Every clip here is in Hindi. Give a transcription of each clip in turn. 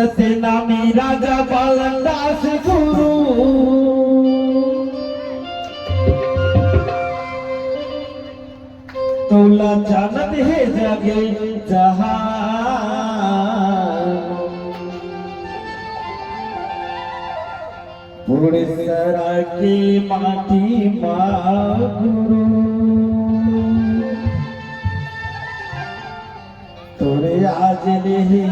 सत्यनामी राजा बालनदास गुरु तोला जानत है जगे जहान पुरसरा की माटी माँ गुरु तोरे आज नहीं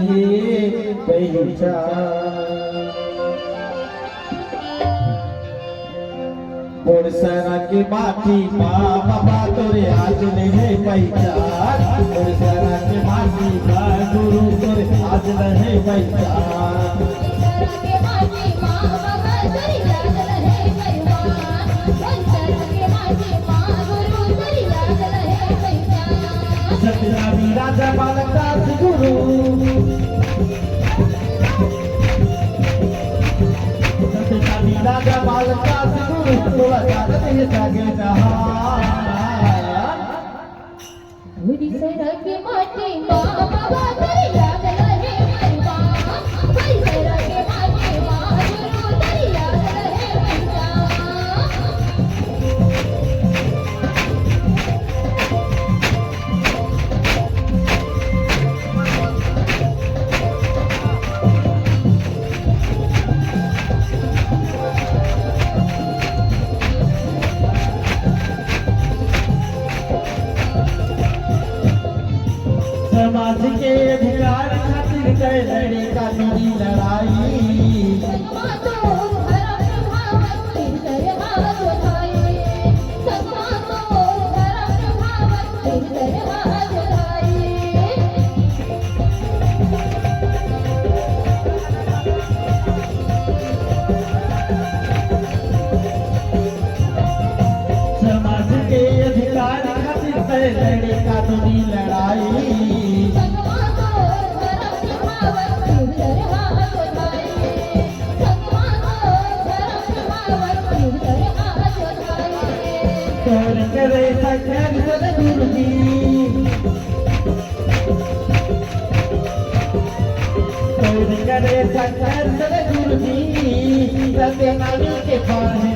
पहचान पुरसरा की माटी माँ बाबा तोरे आज नहीं पहचान पुरसरा की माटी माँ गुरु तोरे आज नहीं पहचान सत्यनामी राजा बालनदास गुरु सत्यनामी राजा बालनदास गुरु तोला जानत है जागे जहान पुरसरा के माटी माँ बाबा तेरी याद रहे परिवार पुरसरा के माटी माँ गुरु तेरी याद रहे समाज के अधिकार खातिर कई लड़ी कानूनी लड़ाई समाज के अधिकार खातिर कई लड़ी कानूनी लड़ाई तोर करे सकन सदगुरु जी तोर करे सकन सदगुरु जी सत्यनामी के पाहे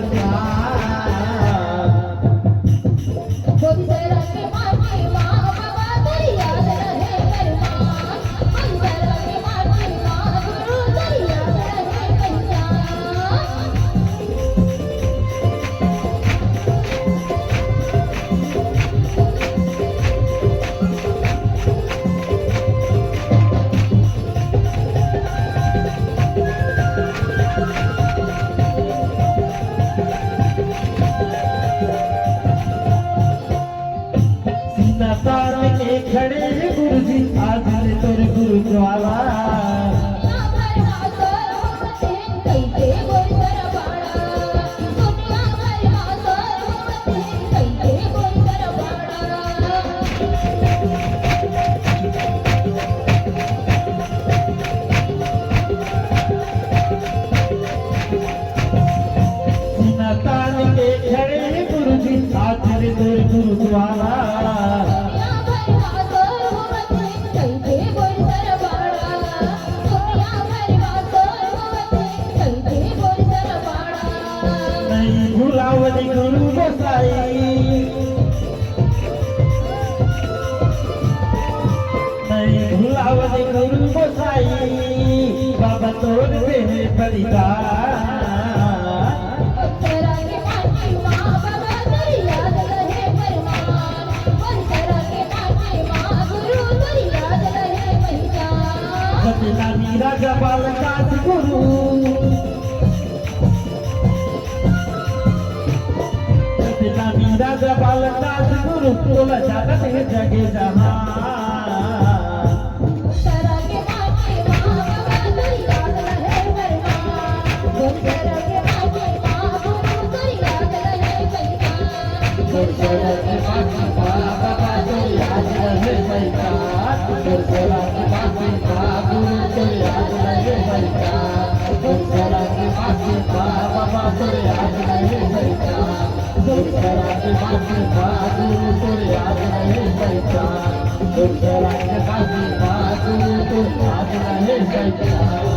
पुरसरा के माटी माँ बाबा तेरी याद रहे परिवार पुरसरा के माटी माँ गुरु तेरी याद रहे पहचान तार के खड़े गुरु जी आज तोरे गुरुद्वारा तार के खड़े गुरु जी आज तोरे गुरुद्वारा भुलावली गुरु गोसाई नहीं भुलावली गुरु गोसाई बाबा तोर पे बलिदान पुरसरा के माटी माँ बाबा तेरी याद रहे परिवार पुरसरा के माटी माँ गुरु तेरी याद रहे पहचान सत्यनामी राजा बालनदास गुरु सत्यनामी राजा बालनदास गुरु तोला जानत है जगे जहान पुरसरा के माटी माँ बाबा तेरी याद रहे परिवार पुरसरा के माटी माँ गुरु तेरी याद रहे पहचान पुरसरा के माटी माँ बाबा तोरे याद रहे पहचान पुरसरा के माटी माँ गुरु तोरे याद रहे पहचान पुरसरा के माटी माँ बाबा तोरे याद रहे पहचान पुरसरा के माटी माँ गुरु तोरे याद रहे पहचान पुरसरा के माटी माँ गुरु तोरे याद रहे पहचान